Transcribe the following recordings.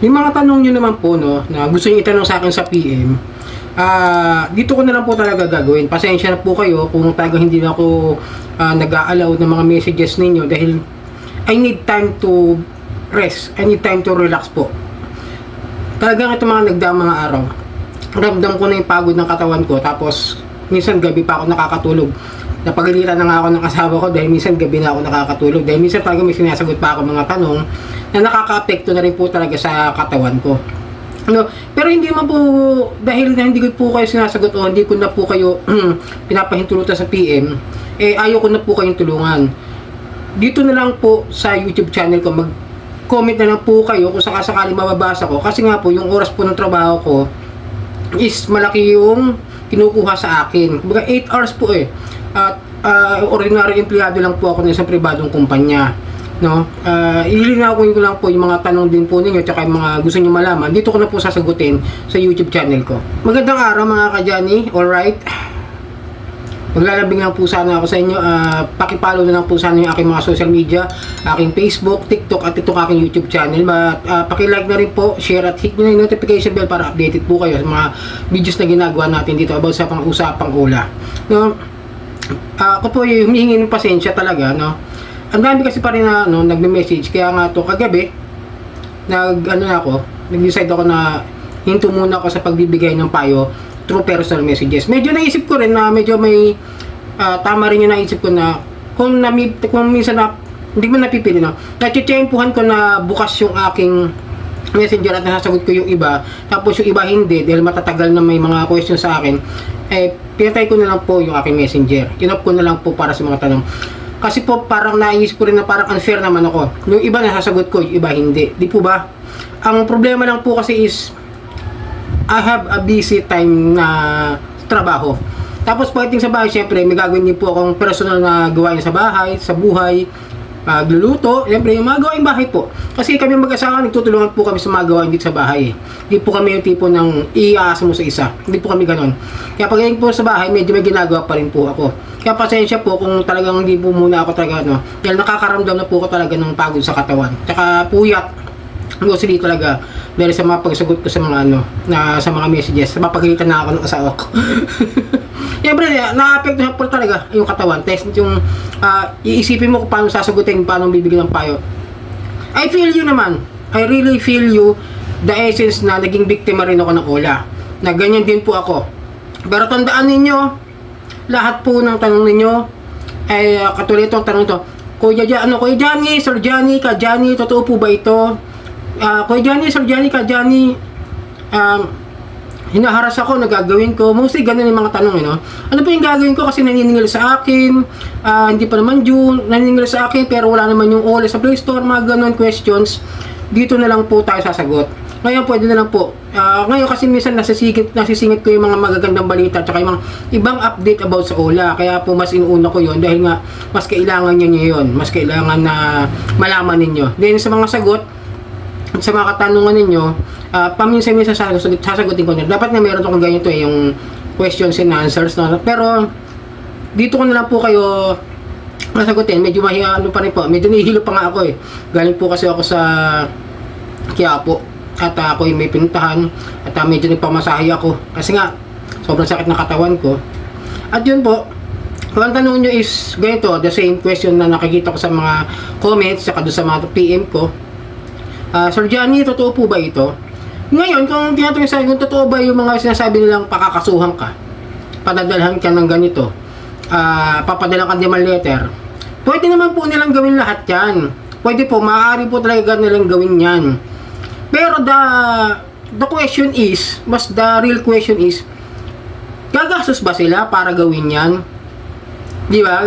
Yung mga tanong nyo naman po, no, na gusto nyo itanong sa akin sa PM, dito ko na lang po talaga gagawin. Pasensya na po kayo kung talagang hindi na ako nag-a-allow ng mga messages ninyo dahil I need time to rest. I need time to relax po. Talagang ito mga nagdaang mga araw, ramdam ko na yung pagod ng katawan ko, tapos minsan gabi pa ako nakakatulog. Napagalitan na nga ako ng asawa ko dahil minsan gabi na ako nakakatulog. Dahil minsan talaga may sinasagot pa ako mga tanong na nakaka-apekto na rin po talaga sa katawan ko. No, pero hindi man po, dahil na hindi ko po kayo sinasagot o hindi ko na po kayo pinapahintulutan sa PM, ayaw ko na po kayong tulungan. Dito na lang po sa YouTube channel ko, mag-comment na lang po kayo kung sakasakali mababasa ko. Kasi nga po, yung oras po ng trabaho ko is malaki yung kinukuha sa akin. Kumbaga 8 hours po at ordinary empleyado lang po ako ng isang pribadong kumpanya, no? Ilinawin ko lang po yung mga tanong din po ninyo tsaka yung mga gusto niyo malaman. Dito ko na po sasagutin sa YouTube channel ko. Magandang araw mga ka-Johnny. Alright, maglalabing lang po sana ako sa inyo. Pakipollow na lang po sana yung aking mga social media, aking Facebook, TikTok at itong aking YouTube channel. Pakilike na rin po, share at hit nyo na yung notification bell para updated po kayo sa mga videos na ginagawa natin dito about sa pang-usapang ula, no? Ako po humihingi ng pasensya talaga, no? Ang dami kasi pa rin na nagme-message, kaya nga to kagabi nag-decide ako na hinto muna ako sa pagbibigay ng payo through personal messages. Medyo naisip ko rin na medyo may tama rin yung naisip ko na kung minsan na hindi mo napipili, no? Natitsempuhan ko na bukas yung aking messenger at nasasagot ko yung iba, tapos yung iba hindi dahil matatagal na may mga questions sa akin, pinatay ko na lang po yung aking messenger. Inop ko na lang po para sa mga tanong. Kasi po parang naisip ko rin na parang unfair naman ako. Yung iba nasasagot ko, yung iba hindi. Di po ba? Ang problema lang po kasi is I have a busy time na trabaho. Tapos pagdating sa bahay, syempre may gagawin din po akong personal na gawain sa bahay, sa buhay, magluluto, syempre yung mga gawain bahay po. Kasi kami mag-asawa, nagtutulungan po kami sa mga gawain dito sa bahay. Hindi po kami yung tipo ng iaasa mo sa isa. Hindi po kami ganon. Kaya pag po sa bahay, medyo may ginagawa pa rin po ako. Kaya pasensya po kung talagang hindi po muna ako talaga, no? Dahil nakakaramdam na po ako talaga ng pagod sa katawan. Tsaka puyat. Mostly talaga dahil sa mga pagsagot ko sa mga sa mga messages, mapagalitan na ako ng asawa ko. Siyempre, na-apektuhan po talaga yung katawan. Test yung iisipin mo kung paano sasagutin, paano bibigyan ng payo. I feel you naman. I really feel you, the essence na naging biktima rin ako ng ola. Na ganyan din po ako. Pero tandaan ninyo, lahat po ng tanong ninyo ay katulad itong tanong ito. Kuya Johnny, Sir Johnny, Ka Johnny, totoo po ba ito? Kuya Johnny, Sir Johnny, Ka Johnny, hinaharas ako, nagagawin ko. Mostly ganun yung mga tanong, no? Ano po yung gagawin ko kasi naniningil sa akin, hindi pa naman June, naniningil sa akin pero wala naman yung OLE sa Play Store, mga ganun questions. Dito na lang po tayo sasagot. Ngayon pwede na lang po. Ngayon kasi minsan nasisingit ko yung mga magagandang balita at yung mga ibang update about sa OLA. Kaya po mas inuuna ko yon dahil nga mas kailangan nyo yun. Mas kailangan na malaman ninyo. Then sa mga sagot, sa mga katanungan ninyo, paminsan-minsan sasagutin ko na. Dapat nga meron akong ganito yung questions and answers, no? Pero dito ko na lang po kayo masagutin. Medyo pa rin po. Medyo nihilo pa nga ako Galing po kasi ako sa Quiapo. At ako yung may pinuntahan. At medyo nagpamasahe ako. Kasi nga, sobrang sakit ng katawan ko. At yun po, kung ang tanong nyo is ganito, the same question na nakikita ko sa mga comments, saka doon sa mga PM ko. Sir Johnny, totoo po ba ito? Ngayon, kung tinatanong sa akin, totoo ba yung mga sinasabi nilang pakakasuhan ka, padadalhan ka ng ganito, papadalan ka demand letter, pwede naman po nilang gawin lahat yan. Pwede po, maaari po talaga nilang gawin yan. Pero the question is, the real question is, gagastos ba sila para gawin yan? Di ba?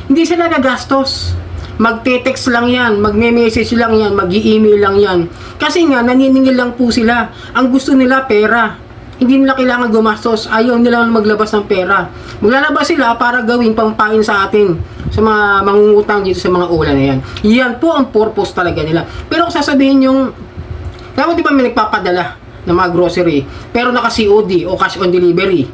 Hindi sila gagastos. Magte-text lang yan, magme-message lang yan, mag-i-email lang yan. Kasi nga, naniningil lang po sila. Ang gusto nila, pera. Hindi nila kailangan gumastos. Ayaw nila maglabas ng pera. Maglalabas sila para gawing pampain sa atin. Sa mga mangungutang dito sa mga ulan na yan. Yan po ang purpose talaga nila. Pero kung sasabihin yung, dapat di ba may nagpapadala ng mga grocery, pero naka-COD o cash on delivery.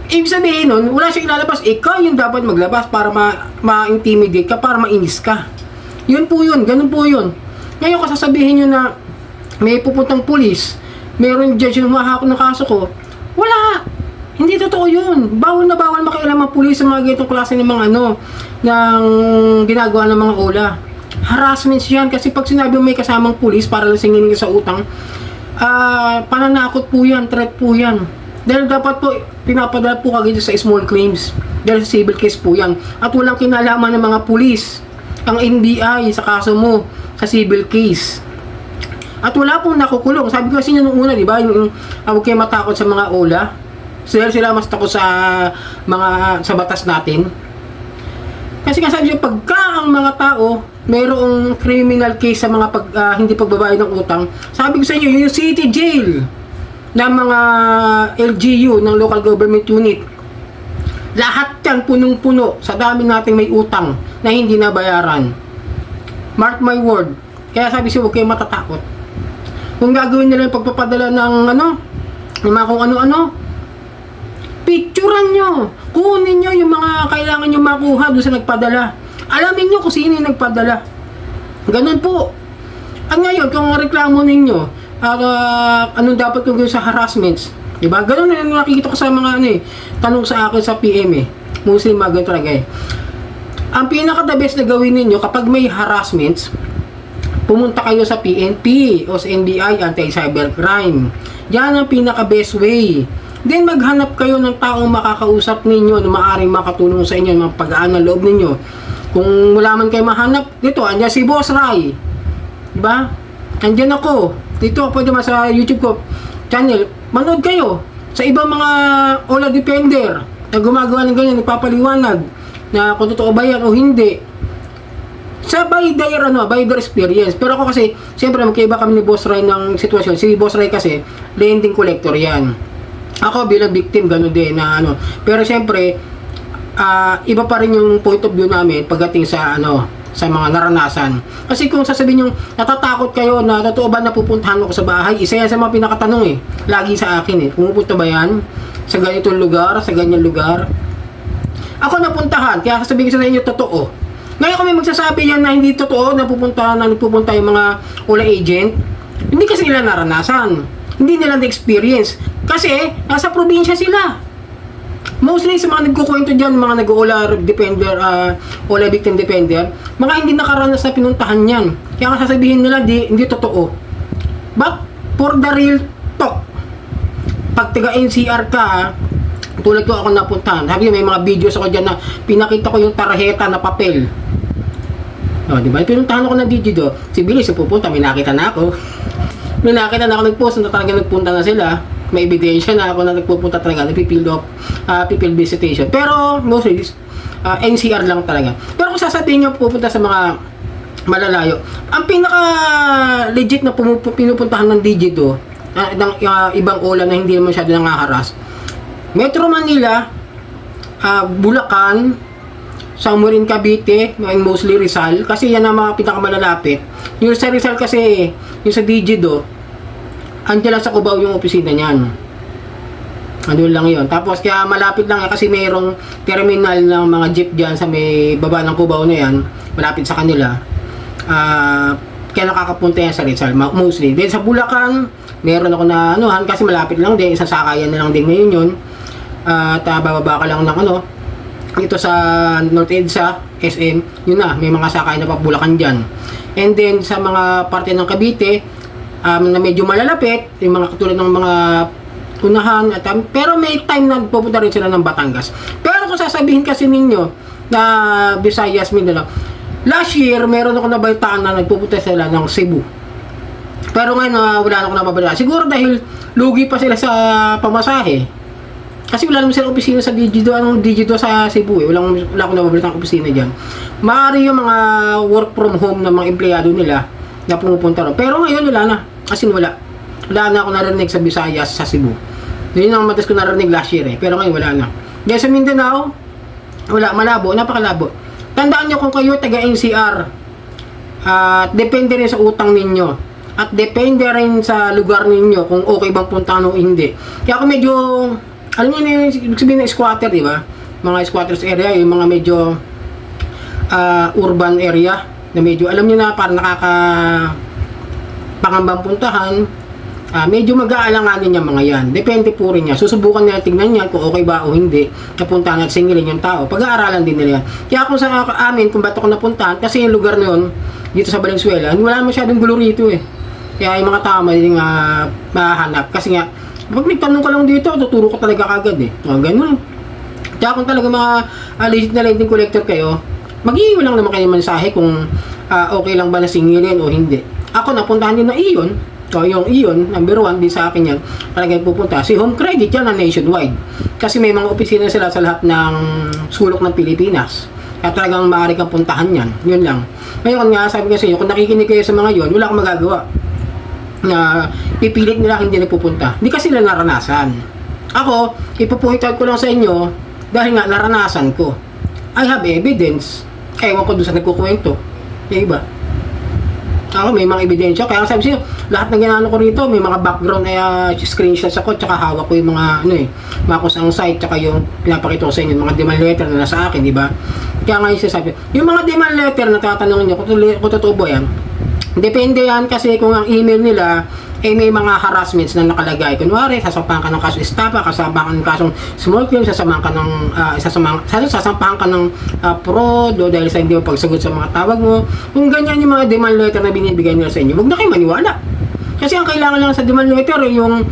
Ibig sabihin nun, wala siyang ilalabas. Ikaw yung dapat maglabas para ma-intimidate ka, para mainis ka. Yun po yun, ganun po yun. Ngayon, kung sasabihin nyo na may pupuntang pulis, meron judge yung mahahakot ng kaso ko. Wala! Hindi totoo yun. Bawal na bawal makialam ang pulis sa mga ganitong klase ng mga ng ginagawa ng mga ola. Harassments yan kasi pag sinabi may kasamang pulis para lasingin ka sa utang, pananakot po yan, threat po yan. Dahil dapat po pinapadala po kagad sa small claims. Dahil sa civil case po yan. At walang kinalaman ng mga pulis ang NBI sa kaso mo sa civil case. At wala pong nakukulong. Sabi ko kasi nung una, di ba, yung huwag kayo matakot sa mga ola. Sila mas takot sa batas natin. Kasi sabi niyo, pagka ang mga tao mayroong criminal case sa mga hindi pagbabayad ng utang, sabi ko sa inyo, yung city jail ng mga LGU, ng local government unit, lahat yan punong-puno sa dami nating may utang na hindi nabayaran. Mark my word. Kaya sabi siya, huwag kayo matatakot. Kung gagawin nila yung pagpapadala ng ng mga kung ano-ano, picturean nyo. Kunin nyo yung mga kailangan nyo makuha doon sa nagpadala. Alamin nyo kung sino yung nagpadala. Ganun po. At ngayon, kung reklamo ninyo, anong dapat kong gawin sa harassments? Diba? Ganun na nakikita ko sa mga tanong sa akin sa PM Muslim mga ganun talaga Ang pinaka-the best na gawin ninyo kapag may harassments, pumunta kayo sa PNP o sa NBI, Anti-Cybercrime. Yan ang pinaka-best way. Then maghanap kayo ng taong makakausap ninyo na maaaring makatulong sa inyo, mga pag-aan ng loob ninyo. Kung wala man kayo mahanap, dito, andyan si Boss Rai. Diba? Andyan ako. Dito, pwede man sa YouTube ko channel. Manood kayo sa ibang mga Ola Defender na gumagawa ng ganyan, nagpapaliwanag na kung totoo ba yan o hindi. Sa by their experience. Pero ako kasi, siyempre magkaiba kami ni Boss Rai ng sitwasyon. Si Boss Rai kasi, lending collector yan. Ako bilang victim, gano'n din na Pero siyempre, iba pa rin yung point of view namin pagdating sa sa mga naranasan. Kasi kung sasabihin yung natatakot kayo na totoo ba napupuntahan ko sa bahay, isa yan sa mga pinakatanong lagi sa akin pumupunta ba yan sa ganitong lugar, sa ganyan lugar? Ako napuntahan, kaya sasabihin ko sa inyo totoo. Ngayon kung may magsasabi yan na hindi totoo, nagpupunta yung mga Ola agent, hindi kasi nila naranasan. Hindi nila na-experience. Kasi, nasa probinsya sila. Mostly sa mga nagkukwento dyan, mga nag-Ola Defender, Ola Victim Defender, mga hindi nakaranas na pinuntahan yan. Kaya nga sasabihin nila, hindi totoo. But, for the real talk, pag taga-NCR ka, tulad ko ako napuntahan, sabi may mga videos ako dyan na pinakita ko yung tarjeta na papel. Diba? Pinuntahan ako ng Digido. Si Billy, pupunta, may nakita na ako. May nakita na ako nag-post na talaga nagpunta na sila. May ebidensya na ako na nagpupunta talaga, nagpipill visitation. Pero mostly NCR lang talaga. Pero kung sasabihin nyo pupunta sa mga malalayo, ang pinaka legit na pinupuntahan ng Digido, ng ibang Ola na hindi naman masyado nangaharas, Metro Manila, Bulacan, somewhere in Cavite, mostly Rizal, kasi yan ang mga pinakamalalapit. Yung sa Rizal kasi, yung sa Digido, andyan lang sa Cubao yung opisina niyan. Ano lang yun. Tapos kaya malapit lang kasi mayroong terminal ng mga jeep dyan sa may baba ng Cubao na yan, malapit sa kanila. Kaya nakakapunta yan sa Rizal, mostly. Then sa Bulacan, meron ako na kasi malapit lang din, isang sakayan na lang din ngayon yun. At bababa ka lang ng ito sa North EDSA, SM, yun na, may mga sakay na Bulacan dyan. And then sa mga parte ng Cavite, na medyo malalapit, yung mga katulad ng mga unahan, pero may time na pupunta rin sila ng Batangas. Pero kung sasabihin kasi ninyo na Visayas, Mindanao, last year, meron ako nabalitaan na nagpupunta sila ng Cebu. Pero ngayon, wala na ako nababalita. Siguro dahil lugi pa sila sa pamasahe. Kasi wala naman silang opisina sa Digido, Digido sa Cebu Wala akong nababalitang opisina dyan. Maaari yung mga work from home ng mga empleyado nila na pumupunta ron. Pero ngayon wala na. Kasi wala. Wala na ako narinig sa Visayas, sa Cebu. Yun ang matas ko narinig last year Pero ngayon wala na. Diyan sa Mindanao, wala, malabo, napakalabo. Tandaan nyo kung kayo taga-NCR, depende rin sa utang ninyo. At depende rin sa lugar ninyo kung okay bang puntahan o hindi. Kaya kung medyo alam niyo na yung sabihin ng squatter, di ba? Mga squatters area, yung mga medyo urban area na medyo, alam niyo na parang pangambang puntahan, medyo mag-aalanganin yung mga yan. Depende po rin niya. Susubukan nila tingnan yan kung okay ba o hindi. Napuntahan at singilin yung tao. Pag-aaralan din nila yan. Kaya kung sa amin, kung ba't ako napuntahan, kasi yung lugar na yun, dito sa Valenzuela, wala masyadong gulo rito eh. Kaya yung mga tao madaling mahanap. Kasi nga, pag nagtanong ka lang dito, tuturo ko talaga kagad eh. O, ganun. Kaya kung talaga mga legit na lending collector kayo, mag-iiwan lang naman kayo ng mensahe kung okay lang ba na singilin o hindi. Ako, napuntahan din na iyon. So, yung iyon, number 1, din sa akin yan, talagang pupunta. Si Home Credit yan na nationwide. Kasi may mga opisina sila sa lahat ng sulok ng Pilipinas. Kaya talagang maaari kang puntahan yan. Yun lang. Ngayon nga, sabi ko sa inyo, kung nakikinig kayo sa mga yun, wala kang magagawa. Na pipilit nila hindi nagpupunta. Hindi kasi nila naranasan. Ako, ipupunta ko lang sa inyo dahil nga naranasan ko. I have evidence. Ewan ko doon sa nagkukwento. Yung iba. Ako, may mga ebidensya. Kaya sabi siya, lahat ng ginano ko rito, may mga background na screenshots ako, tsaka hawak ko yung mga, mga kusang site, tsaka yung pinapakita ko sa inyo, mga demand letter na nasa akin, di ba? Kaya nga yung sasabi, yung mga demand letter na tatanungin nyo, kung totoo ba yan, depende yan kasi kung ang email nila, may mga harassments na nakalagay. Kunwari, sasampahan ka ng kaso estafa, sasampahan ka ng kasong small claim, sasampahan ka ng sasampahan ka ng fraud o dahil sa hindi mo pagsagot sa mga tawag mo. Kung ganyan yung mga demand letter na binibigay nila sa inyo, huwag na kayo maniwala. Kasi ang kailangan lang sa demand letter yung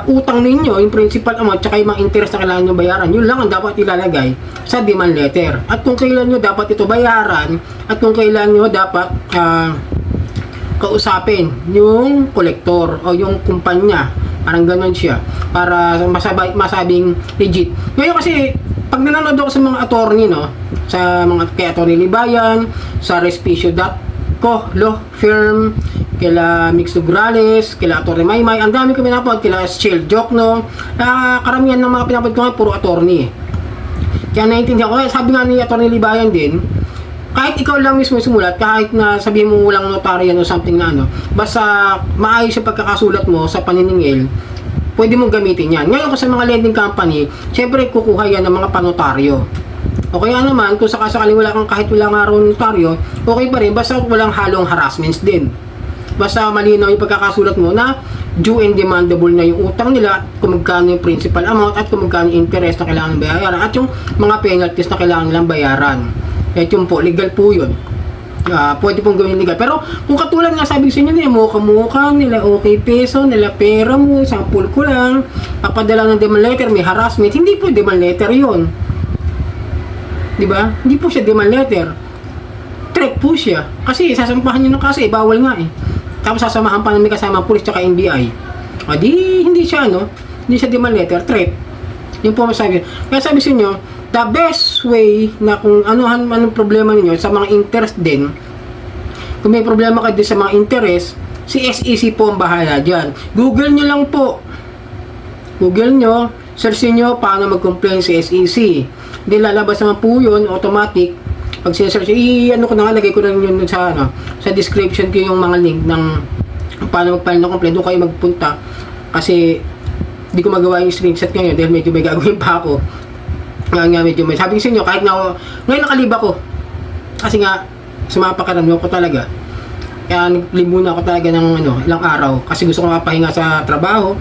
utang ninyo, yung principal amount, tsaka yung mga interest na kailangan nyo bayaran. Yun lang ang dapat ilalagay sa demand letter. At kung kailan nyo dapat ito bayaran, at kung kailan nyo dapat kausapin yung kolektor o yung kumpanya, parang ganon siya para masabing legit. Ngayon kasi pag nanonood ako sa mga attorney, sa mga kay Attorney Libayan, sa Respicio.co law firm, kila Mix Dugrales, kila Attorney Maymay, ang dami ko pinapod, kila Shield Jokno, karamihan ng mga pinapod ko ngayon puro attorney. Kaya naiintindihan ko, sabi nga ni Attorney Libayan din, kahit ikaw lang mismo sumulat, kahit na sabihin mo walang notarian o something na basta maayos yung pagkakasulat mo sa paniningil, pwede mong gamitin yan. Ngayon sa mga lending company, syempre kukuha yan ng mga panotaryo. O kaya naman, kung sakasakaling wala kang kahit wala nga rin notaryo, okay pa rin, basta walang halong harassments din. Basta malinaw yung pagkakasulat mo na due and demandable na yung utang nila, kung magkano yung principal amount at kung magkano yung interest na kailangan bayaran at yung mga penalties na kailangan nilang bayaran. At yung po, legal po yun. Pwede pong gawin legal. Pero kung katulad nga sabi sa inyo nila, mukha nila okay peso, nila pera mo, sample ko lang, papadala ng demand letter, may harassment, hindi po demand letter yun. Diba? Hindi po siya demand letter. Threat po siya. Kasi sasampahan nyo ng kaso, bawal nga eh. Tapos sasamahan pa ng may kasama police tsaka NBI. Hindi siya hindi siya demand letter, threat. Yun po masabi. Kaya sabi sa inyo, the best way na kung anong problema niyo sa mga interest din, kung may problema kayo din sa mga interest, si SEC po ang bahala dyan. Google nyo lang po. Google nyo, search nyo paano mag-complain si SEC. Hindi lalabas naman po yun, automatic. Pag sinesearch, ko na nga, lagay ko lang yun sa description ko yung mga link ng paano mag-file ng complaint. Doon kayo magpunta. Kasi, hindi ko magawa yung screenshot ngayon dahil medyo may gagawin pa ako. Medyo may sabi ko sa inyo, kahit na ngayon nakaliba ko. Kasi nga, sumapakaramdaman ko talaga. Kaya naglimuna ako talaga ng ilang araw. Kasi gusto ko mapahinga sa trabaho.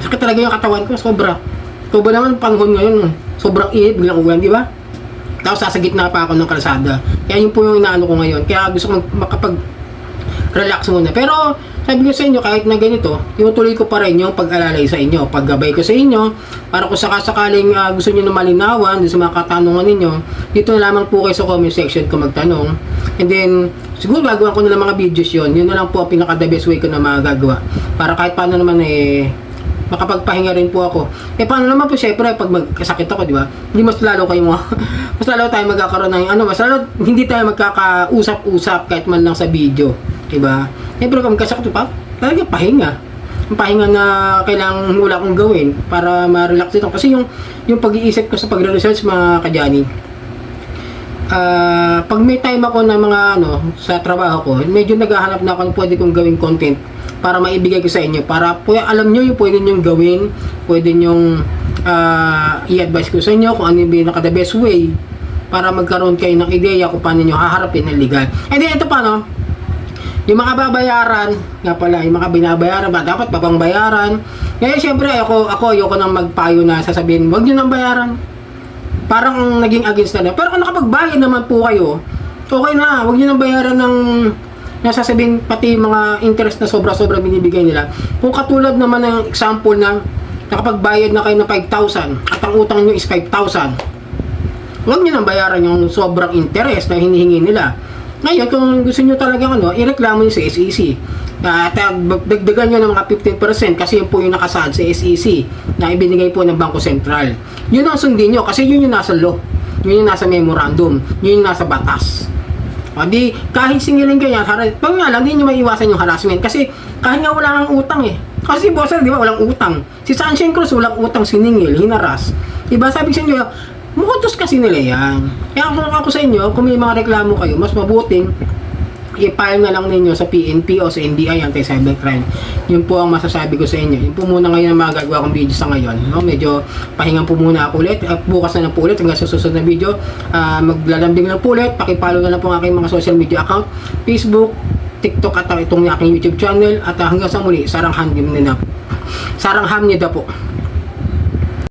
Sakit talaga yung katawan ko, sobra. Sobra naman panahon ngayon. Sobrang init, biglang ulan, di ba? Tapos sa gitna pa ako ng kalsada. Kaya yun po yung inaano ko ngayon. Kaya gusto ko makapag-relax muna. Pero sabi ko sa inyo, kahit na ganito, tinutuloy ko pa rin yung pag-alalay sa inyo, paggabay ko sa inyo, para kung sakasakaling gusto nyo na malinawan sa mga katanungan ninyo, dito na lamang po kayo sa comment section ko magtanong. And then, siguro gagawa ko na ng mga videos yun na lang po ang pinaka-the best way ko na magagawa. Para kahit paano naman makapagpahinga rin po ako. Paano naman po syempre, pag magkasakit ako, di ba? Hindi mas lalo kayo mas lalo tayo magkakaroon ng mas lalo hindi tayo magkakausap-usap kahit man lang sa video. Diba? Siyempre kung magkasakit pa, talaga pahinga. Ang pahinga na kailangan wala kong gawin para ma-relax ito. Kasi yung pag-iisip ko sa pagre-research mga kadyani, pag may time ako na mga sa trabaho ko, medyo naghahanap na ako ng pwede kong gawing content para maibigay ko sa inyo. Para alam nyo yung pwede nyong gawin, pwede nyong i-advise ko sa inyo kung ano yung the best way para magkaroon kayo ng ideya kung paano nyo haharapin ng legal. And then ito pa Yung mga babayaran, nga pala, yung mga binabayaran ba, dapat pa bang bayaran? Ngayon, syempre, ayoko nang magpayo na sasabihin, wag nyo nang bayaran. Parang naging against na. Pero kung nakapagbayad naman po kayo, okay na, wag nyo nang bayaran ng nasasabihin pati mga interest na sobra-sobra binibigay nila. Kung katulad naman ng example na nakapagbayad na kayo ng 5,000 at ang utang nyo is 5,000, huwag nyo nang bayaran yung sobrang interest na hinihingi nila. Ngayon, kung gusto nyo talagang ireklamo nyo sa SEC. At dagdagan nyo ng mga 15% kasi yun po yung nakasaad sa SEC na ibinigay po ng Bangko Sentral. Yun ang sundin nyo kasi yun yung nasa law. Yun yung nasa memorandum. Yun yung nasa batas. O di, kahit singilin kayo, pag nga lang, hindi nyo maiwasan yung harassment. Kasi kahit nga wala kang utang eh. Kasi si Bosser, di ba, walang utang. Si Sunshine Cruz, walang utang, siningil, hinaras. Diba, sabi sa inyo, mukutos kasi nila yan. Kaya kung ako sa inyo, kung may mga reklamo kayo, mas mabuting i-file na lang ninyo sa PNP o sa NBI, Anti-Cybercrime. Yun po ang masasabi ko sa inyo. Yun po muna ngayon ang magagawa kong video sa ngayon. No? Medyo pahingan po muna ako ulit. At bukas na lang po ulit hanggang sa susunod na video. Maglalambing lang po ulit. Pakipollow na lang po ang aking mga social media account. Facebook, TikTok at itong aking YouTube channel. At hanggang sa muli, sarang hamnida po.